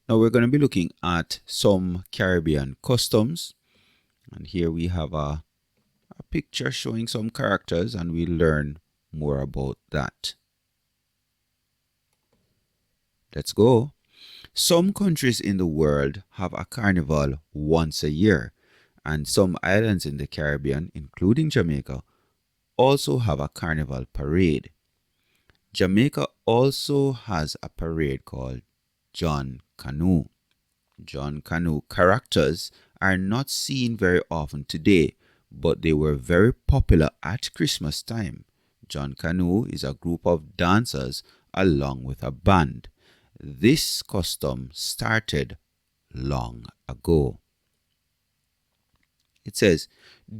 Now we're going to be looking at some Caribbean customs. And here we have a picture showing some characters, and we'll learn more about that. Let's go. Some countries in the world have a carnival once a year, and some islands in the Caribbean, including Jamaica, also have a carnival parade. Jamaica also has a parade called John Canoe. John Canoe characters are not seen very often today, but they were very popular at Christmas time. John Canoe is a group of dancers along with a band. This custom started long ago. It says,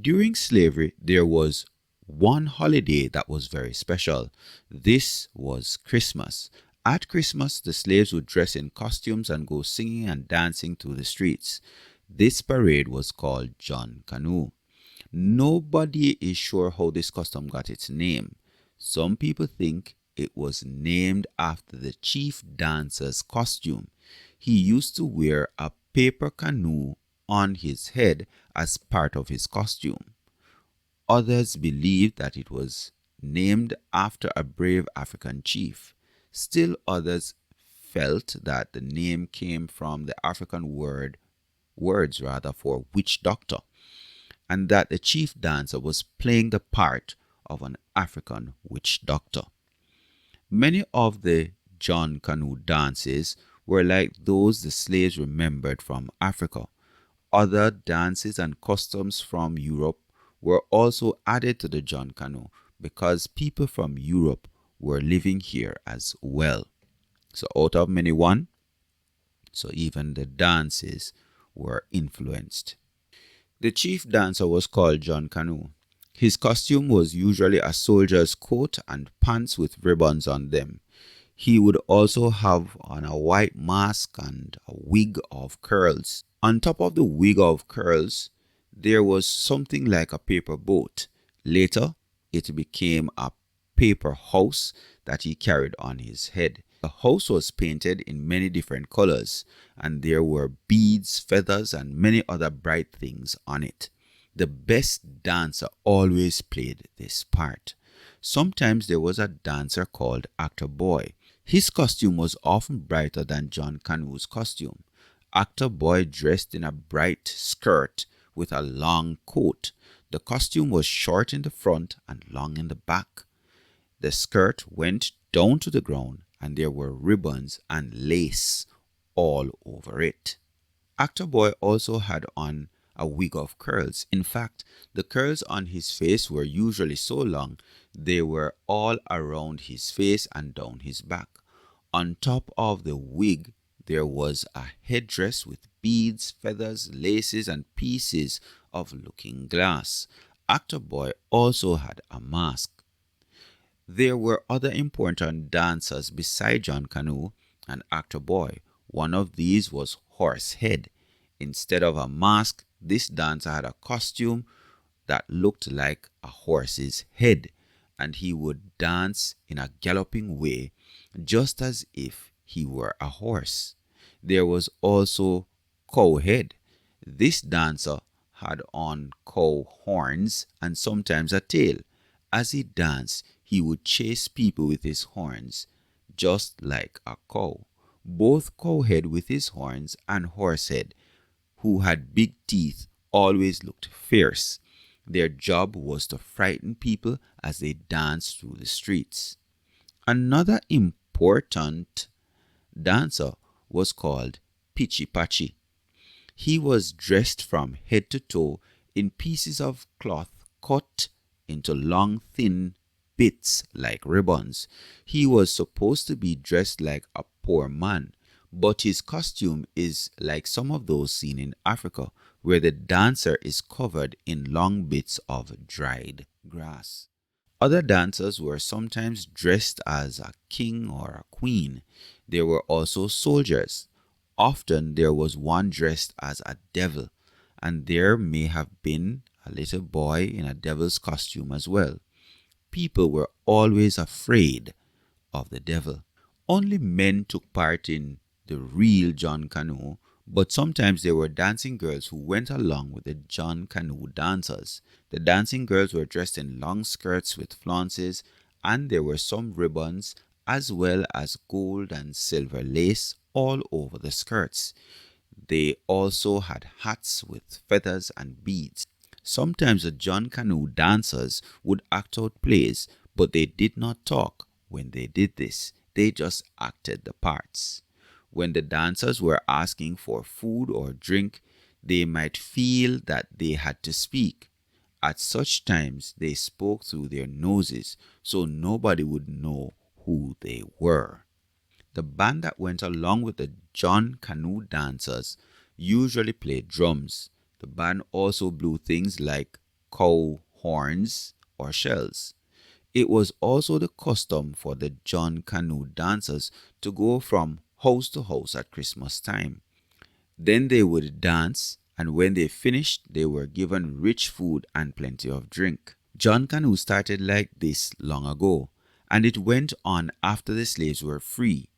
during slavery, there was one holiday that was very special. This was Christmas. At Christmas, the slaves would dress in costumes and go singing and dancing through the streets. This parade was called John Canoe. Nobody is sure how this custom got its name. Some people think it was named after the chief dancer's costume. He used to wear a paper canoe on his head as part of his costume. Others believe that it was named after a brave African chief. Still others felt that the name came from the African words for witch doctor, and that the chief dancer was playing the part of an African witch doctor. Many of the John Canoe dances were like those the slaves remembered from Africa. Other dances and customs from Europe were also added to the John Canoe because people from Europe were living here as well. So out of many one, so even the dances were influenced. The chief dancer was called John Canoe. His costume was usually a soldier's coat and pants with ribbons on them. He would also have on a white mask and a wig of curls. On top of the wig of curls, there was something like a paper boat. Later, it became a paper house that he carried on his head. The house was painted in many different colors, and there were beads, feathers, and many other bright things on it. The best dancer always played this part. Sometimes there was a dancer called Actor Boy. His costume was often brighter than John Canoe's costume. Actor Boy dressed in a bright skirt with a long coat. The costume was short in the front and long in the back. The skirt went down to the ground, and there were ribbons and lace all over it. Actor Boy also had on a wig of curls. In fact, the curls on his face were usually so long they were all around his face and down his back. On top of the wig, there was a headdress with beads, feathers, laces, and pieces of looking glass. Actor Boy also had a mask. There were other important dancers beside John Canoe and Actor Boy. One of these was Horsehead. Instead of a mask, this dancer had a costume that looked like a horse's head, and he would dance in a galloping way, just as if he were a horse. There was also Cowhead. This dancer had on cow horns and sometimes a tail. As he danced, he would chase people with his horns, just like a cow. Both Cowhead with his horns and Horsehead, who had big teeth, always looked fierce. Their job was to frighten people as they danced through the streets. Another important dancer was called Pitchy Patchy. He was dressed from head to toe in pieces of cloth cut into long, thin bits like ribbons. He was supposed to be dressed like a poor man, but his costume is like some of those seen in Africa, where the dancer is covered in long bits of dried grass. Other dancers were sometimes dressed as a king or a queen. There were also soldiers. Often there was one dressed as a devil, and there may have been a little boy in a devil's costume as well. People were always afraid of the devil. Only men took part in the real John Canoe, but sometimes there were dancing girls who went along with the John Canoe dancers. The dancing girls were dressed in long skirts with flounces, and there were some ribbons as well as gold and silver lace all over the skirts. They also had hats with feathers and beads. Sometimes the John Canoe dancers would act out plays, but they did not talk when they did this. They just acted the parts. When the dancers were asking for food or drink, they might feel that they had to speak. At such times, they spoke through their noses, so nobody would know who they were. The band that went along with the John Canoe dancers usually played drums. The band also blew things like cow horns or shells. It was also the custom for the John Canoe dancers to go from house to house at Christmas time. Then they would dance, and when they finished, they were given rich food and plenty of drink. John Canoe started like this long ago, and it went on after the slaves were free.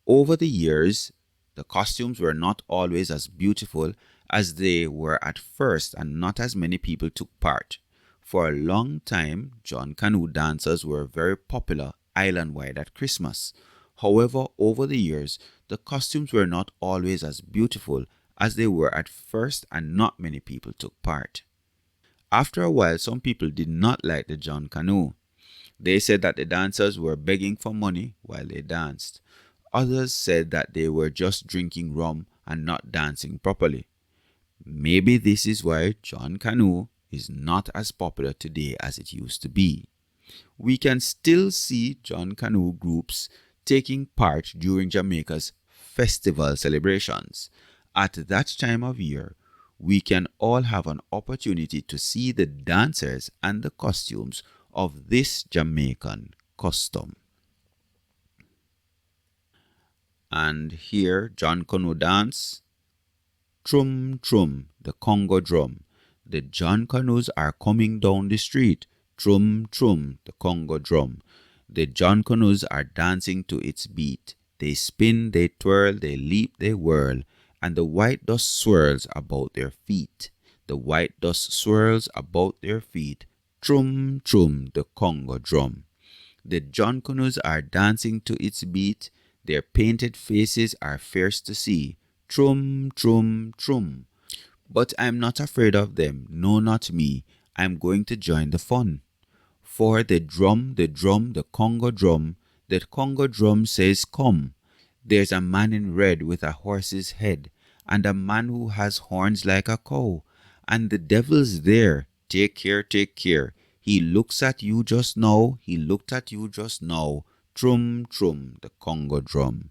Over the years, the costumes were not always as beautiful as they were at first, and not as many people took part. For a long time, John Canoe dancers were very popular island-wide at Christmas. However, over the years, the costumes were not always as beautiful as they were at first, and not many people took part. After a while, some people did not like the John Canoe. They said that the dancers were begging for money while they danced. Others said that they were just drinking rum and not dancing properly. Maybe this is why John Canoe is not as popular today as it used to be. We can still see John Canoe groups taking part during Jamaica's festival celebrations. At that time of year, we can all have an opportunity to see the dancers and the costumes of this Jamaican custom. And here, John Canoe dance. Trum trum, the Congo drum. The John Canoes are coming down the street. Trum trum, the Congo drum. The John Canoes are dancing to its beat. They spin, they twirl, they leap, they whirl, and the white dust swirls about their feet. The white dust swirls about their feet. Trum trum, the Congo drum. The John Canoes are dancing to its beat. Their painted faces are fierce to see. Trum, trum, trum. But I'm not afraid of them. No, not me. I'm going to join the fun. For the drum, the drum, the Congo drum says come. There's a man in red with a horse's head, and a man who has horns like a cow. And the devil's there. Take care, take care. He looks at you just now. He looked at you just now. Trum, trum, the Congo drum.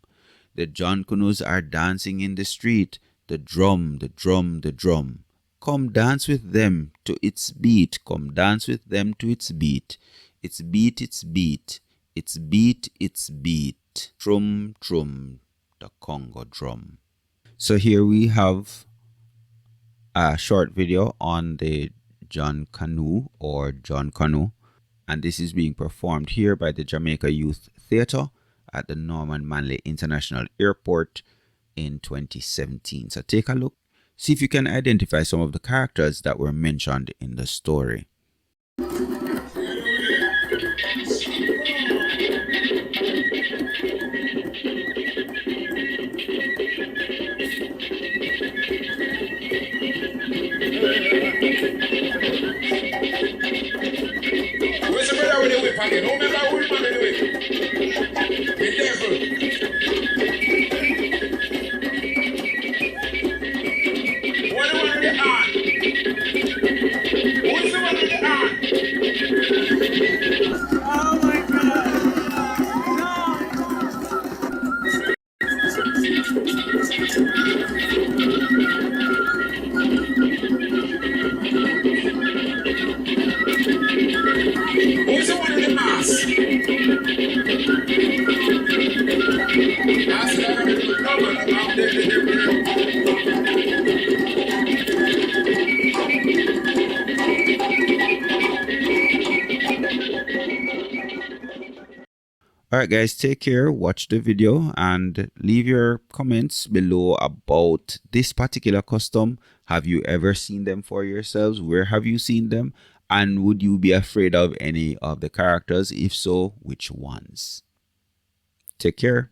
The John Canoes are dancing in the street. The drum, the drum, the drum. Come dance with them to its beat. Come dance with them to its beat. Its beat, its beat. Its beat, its beat. Trum, trum, the Congo drum. So here we have a short video on the John Canoe or John Canoe, and this is being performed here by the Jamaica Youth Theatre at the Norman Manley International Airport in 2017. So take a look, see if you can identify some of the characters that were mentioned in the story. Where's the brother with the whip again? Who remember who the man with the whip? Be careful. Who the one with the hand? Who's the one with the hand? Oh my God! Who's the one with the mask? That's the one with the cover. I'm All right, guys, take care. Watch the video and leave your comments below about this particular custom. Have you ever seen them for yourselves? Where have you seen them? And would you be afraid of any of the characters? If so, which ones? Take care.